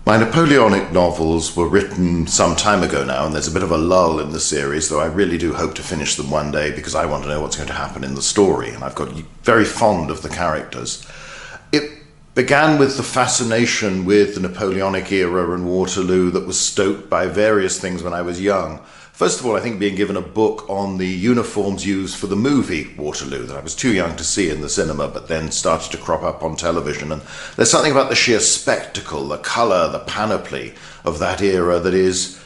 My Napoleonic novels were written some time ago now, and there's a bit of a lull in the series, though I really do hope to finish them one day because I want to know what's going to happen in the story, and I've got very fond of the characters. It began with the fascination with the Napoleonic era and Waterloo that was stoked by various things when I was young. First of all, I think being given a book on the uniforms used for the movie Waterloo that I was too young to see in the cinema, but then started to crop up on television. And there's something about the sheer spectacle, the colour, the panoply of that era that is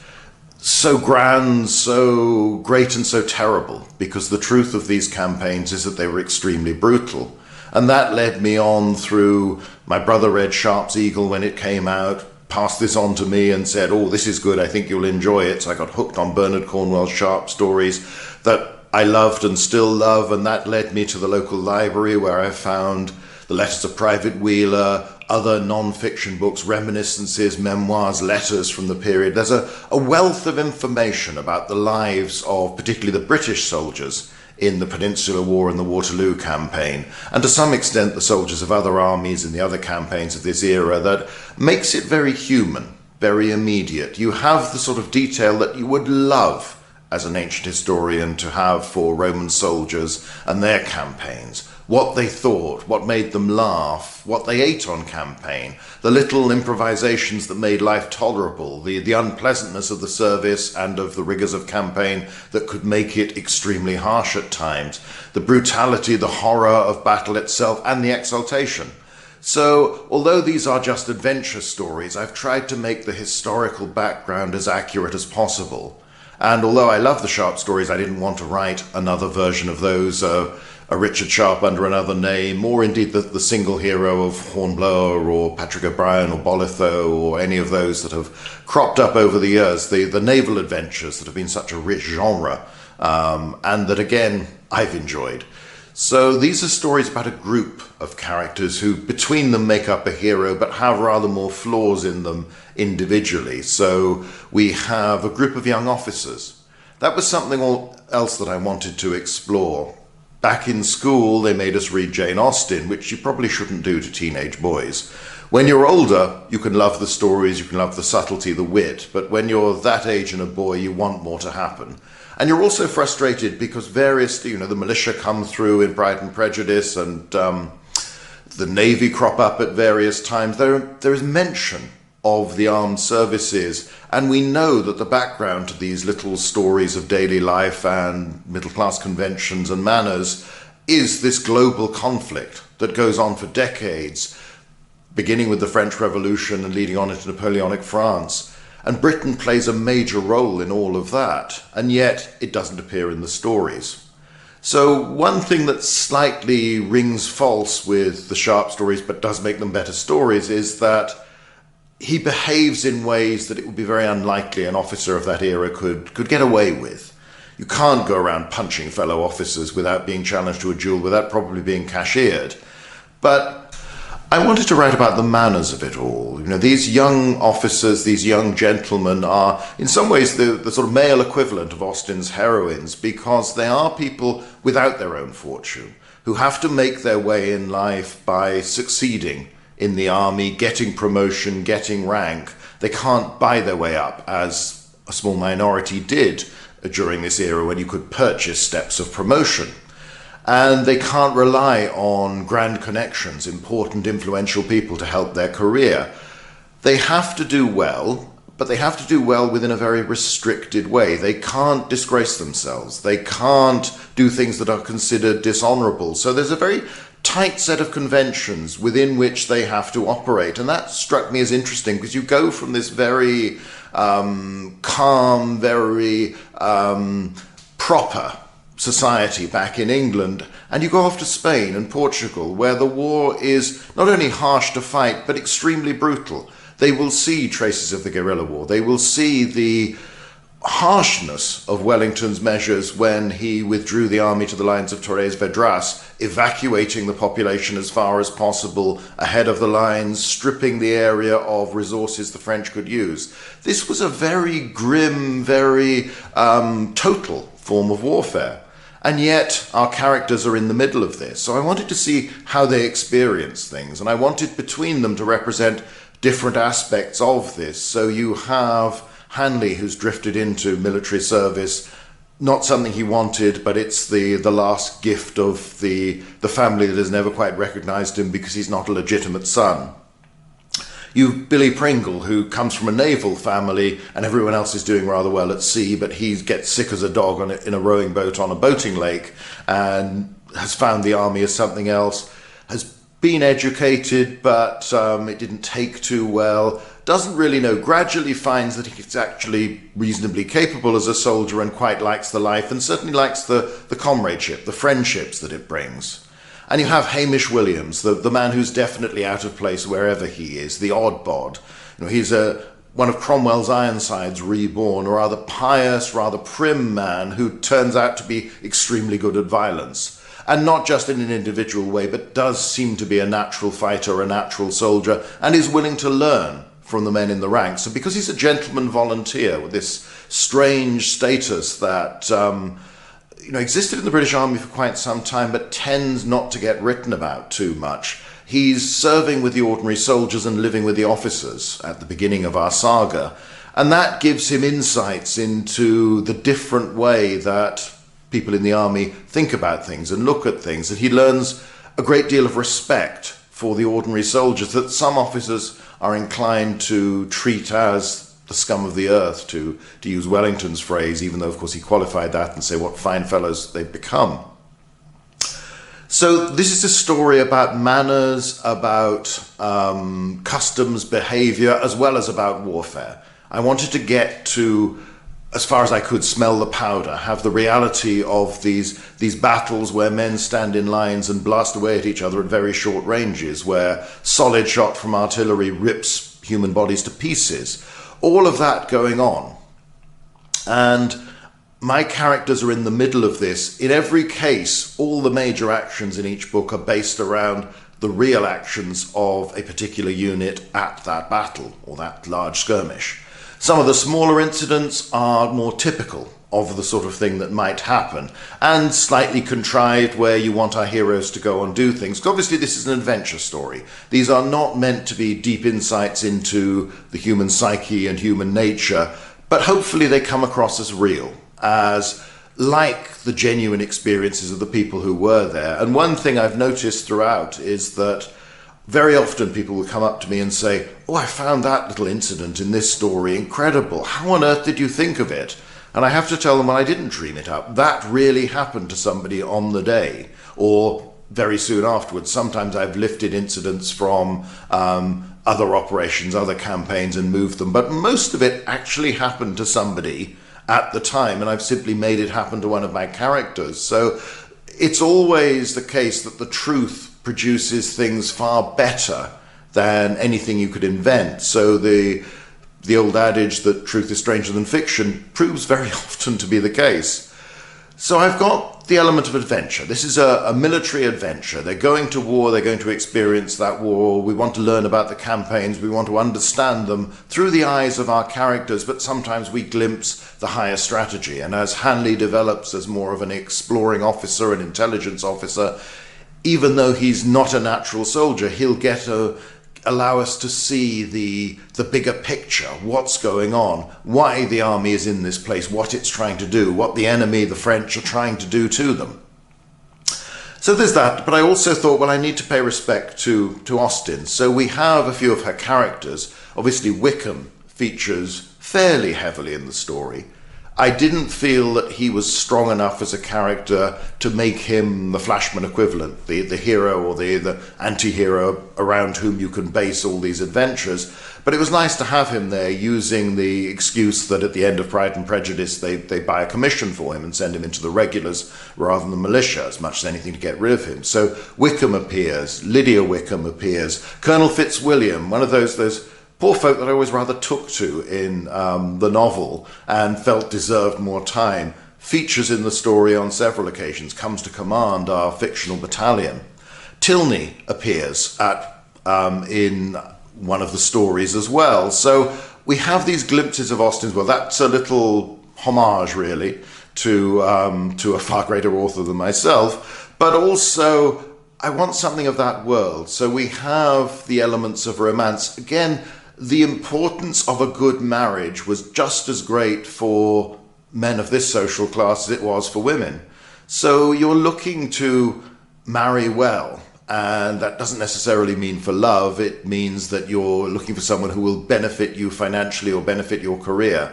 so grand, so great and so terrible, because the truth of these campaigns is that they were extremely brutal. And that led me on through, my brother read Sharpe's Eagle when it came out, passed this on to me and said, oh, this is good, I think you'll enjoy it. So I got hooked on Bernard Cornwell's Sharpe stories that I loved and still love, and that led me to the local library where I found the Letters of Private Wheeler, other non-fiction books, reminiscences, memoirs, letters from the period. There's a wealth of information about the lives of particularly the British soldiers in the Peninsular War and the Waterloo campaign, and to some extent the soldiers of other armies in the other campaigns of this era, that makes it very human, very immediate. You have the sort of detail that you would love as an ancient historian to have for Roman soldiers and their campaigns. What they thought, what made them laugh, what they ate on campaign, the little improvisations that made life tolerable, the unpleasantness of the service and of the rigours of campaign that could make it extremely harsh at times, the brutality, the horror of battle itself, and the exaltation. So, although these are just adventure stories, I've tried to make the historical background as accurate as possible. And although I love the Sharpe stories, I didn't want to write another version of those, a Richard Sharpe under another name, or indeed the single hero of Hornblower or Patrick O'Brien or Bolitho or any of those that have cropped up over the years, the naval adventures that have been such a rich genre, and that again I've enjoyed. So these are stories about a group of characters who between them make up a hero but have rather more flaws in them individually. So we have a group of young officers. That was something else that I wanted to explore. Back in school, they made us read Jane Austen, which you probably shouldn't do to teenage boys. When you're older, you can love the stories, you can love the subtlety, the wit, but when you're that age and a boy, you want more to happen. And you're also frustrated because various, the militia come through in Pride and Prejudice, and the Navy crop up at various times. There is mention of the armed services, and we know that the background to these little stories of daily life and middle-class conventions and manners is this global conflict that goes on for decades, beginning with the French Revolution and leading on into Napoleonic France. And Britain plays a major role in all of that, and yet it doesn't appear in the stories. So one thing that slightly rings false with the Sharpe stories, but does make them better stories, is that he behaves in ways that it would be very unlikely an officer of that era could get away with. You can't go around punching fellow officers without being challenged to a duel, without probably being cashiered. But I wanted to write about the manners of it all. These young officers, these young gentlemen are in some ways the sort of male equivalent of Austen's heroines, because they are people without their own fortune, who have to make their way in life by succeeding in the army, getting promotion, getting rank. They can't buy their way up, as a small minority did during this era when you could purchase steps of promotion. And they can't rely on grand connections, important, influential people to help their career. They have to do well, but they have to do well within a very restricted way. They can't disgrace themselves. They can't do things that are considered dishonorable. So there's a very tight set of conventions within which they have to operate. And that struck me as interesting, because you go from this very calm, very proper society back in England, and you go off to Spain and Portugal, where the war is not only harsh to fight, but extremely brutal. They will see traces of the guerrilla war. They will see the harshness of Wellington's measures when he withdrew the army to the lines of Torres Vedras, evacuating the population as far as possible ahead of the lines, stripping the area of resources the French could use. This was a very grim, very total form of warfare. And yet our characters are in the middle of this. So I wanted to see how they experience things, and I wanted between them to represent different aspects of this. So you have Hanley, who's drifted into military service, not something he wanted, but it's the last gift of the family that has never quite recognized him because he's not a legitimate son. You've Billy Pringle, who comes from a naval family and everyone else is doing rather well at sea, but he gets sick as a dog in a rowing boat on a boating lake and has found the army as something else, has been educated, but it didn't take too well, doesn't really know, gradually finds that he's actually reasonably capable as a soldier and quite likes the life and certainly likes the comradeship, the friendships that it brings. And you have Hamish Williams, the man who's definitely out of place wherever he is, the odd bod. You know, he's one of Cromwell's Ironsides reborn, a rather pious, rather prim man who turns out to be extremely good at violence. And not just in an individual way, but does seem to be a natural fighter, a natural soldier, and is willing to learn from the men in the ranks. And because he's a gentleman volunteer with this strange status that existed in the British Army for quite some time, but tends not to get written about too much. He's serving with the ordinary soldiers and living with the officers at the beginning of our saga. And that gives him insights into the different way that people in the army think about things and look at things. And he learns a great deal of respect for the ordinary soldiers that some officers are inclined to treat as the scum of the earth, to use Wellington's phrase, even though, of course, he qualified that and say what fine fellows they've become. So this is a story about manners, about customs, behavior, as well as about warfare. I wanted to get to, as far as I could, smell the powder, have the reality of these battles where men stand in lines and blast away at each other at very short ranges, where solid shot from artillery rips human bodies to pieces. All of that going on. And my characters are in the middle of this. In every case, all the major actions in each book are based around the real actions of a particular unit at that battle or that large skirmish. Some of the smaller incidents are more typical of the sort of thing that might happen and slightly contrived where you want our heroes to go and do things. Obviously, this is an adventure story. These are not meant to be deep insights into the human psyche and human nature, but hopefully they come across as real, as like the genuine experiences of the people who were there. And one thing I've noticed throughout is that very often people will come up to me and say, "Oh, I found that little incident in this story incredible. How on earth did you think of it?" And I have to tell them, well, I didn't dream it up. That really happened to somebody on the day or very soon afterwards. Sometimes I've lifted incidents from other operations, other campaigns and moved them. But most of it actually happened to somebody at the time, and I've simply made it happen to one of my characters. So it's always the case that the truth produces things far better than anything you could invent. So the old adage that truth is stranger than fiction proves very often to be the case. So I've got the element of adventure. This is a military adventure. They're going to war, they're going to experience that war. We want to learn about the campaigns, we want to understand them through the eyes of our characters, but sometimes we glimpse the higher strategy. And as Hanley develops as more of an exploring officer, an intelligence officer, even though he's not a natural soldier, he'll allow us to see the bigger picture, what's going on, why the army is in this place, what it's trying to do, what the enemy, the French, are trying to do to them. So there's that, but I also thought, well, I need to pay respect to Austen. So we have a few of her characters. Obviously, Wickham features fairly heavily in the story. I didn't feel that he was strong enough as a character to make him the Flashman equivalent, the hero or the anti-hero around whom you can base all these adventures. But it was nice to have him there using the excuse that at the end of Pride and Prejudice they buy a commission for him and send him into the regulars rather than the militia, as much as anything to get rid of him. So Wickham appears, Lydia Wickham appears, Colonel Fitzwilliam, one of those poor folk that I always rather took to in the novel and felt deserved more time, features in the story on several occasions, comes to command our fictional battalion. Tilney appears in one of the stories as well. So we have these glimpses of Austen's world. That's a little homage, really, to a far greater author than myself, but also I want something of that world. So we have the elements of romance. Again, the importance of a good marriage was just as great for men of this social class as it was for women. So you're looking to marry well, and that doesn't necessarily mean for love. It means that you're looking for someone who will benefit you financially or benefit your career.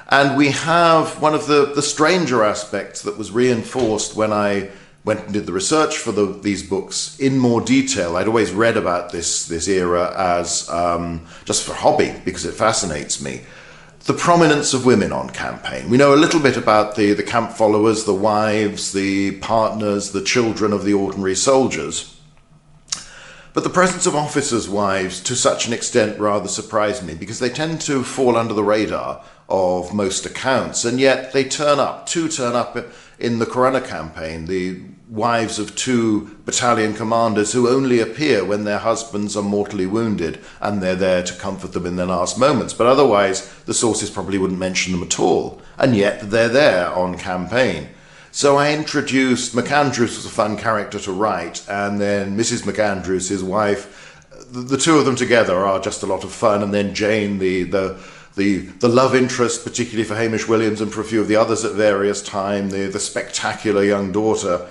And we have one of the stranger aspects that was reinforced when I went and did the research for these books in more detail. I'd always read about this era as just for hobby, because it fascinates me. The prominence of women on campaign. We know a little bit about the camp followers, the wives, the partners, the children of the ordinary soldiers. But the presence of officers' wives, to such an extent, rather surprised me, because they tend to fall under the radar of most accounts, and yet they turn up in the Corunna campaign, the wives of 2 battalion commanders who only appear when their husbands are mortally wounded and they're there to comfort them in their last moments. But otherwise, the sources probably wouldn't mention them at all, and yet they're there on campaign. So I introduced MacAndrews was a fun character to write, and then Mrs. MacAndrews, his wife. The two of them together are just a lot of fun, and then Jane, the love interest, particularly for Hamish Williams and for a few of the others at various times, the spectacular young daughter.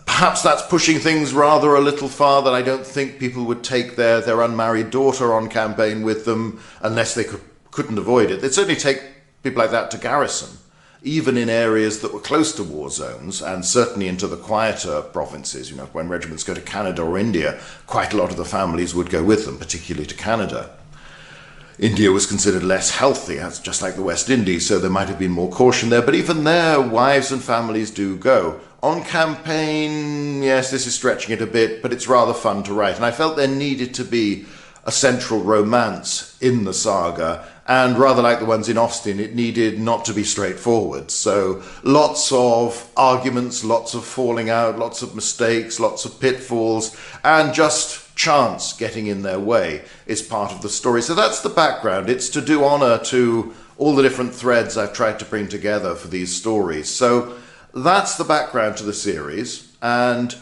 Perhaps that's pushing things rather a little farther. I don't think people would take their unmarried daughter on campaign with them unless they couldn't avoid it. They'd certainly take people like that to garrison, even in areas that were close to war zones, and certainly into the quieter provinces. You know, when regiments go to Canada or India, quite a lot of the families would go with them, particularly to Canada. India was considered less healthy, just like the West Indies, so there might have been more caution there. But even there, wives and families do go. On campaign, yes, this is stretching it a bit, but it's rather fun to write. And I felt there needed to be a central romance in the saga, and rather like the ones in Austen, it needed not to be straightforward. So lots of arguments, lots of falling out, lots of mistakes, lots of pitfalls, and just chance getting in their way is part of the story. So that's the background. It's to do honour to all the different threads I've tried to bring together for these stories. So that's the background to the series, and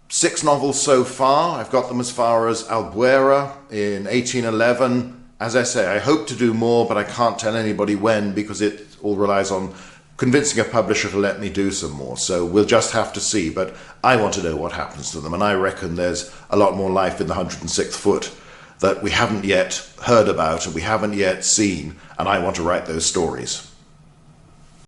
6 novels so far. I've got them as far as Albuera in 1811. As I say, I hope to do more, but I can't tell anybody when, because it all relies on convincing a publisher to let me do some more. So we'll just have to see, but I want to know what happens to them, and I reckon there's a lot more life in the 106th Foot that we haven't yet heard about and we haven't yet seen, and I want to write those stories.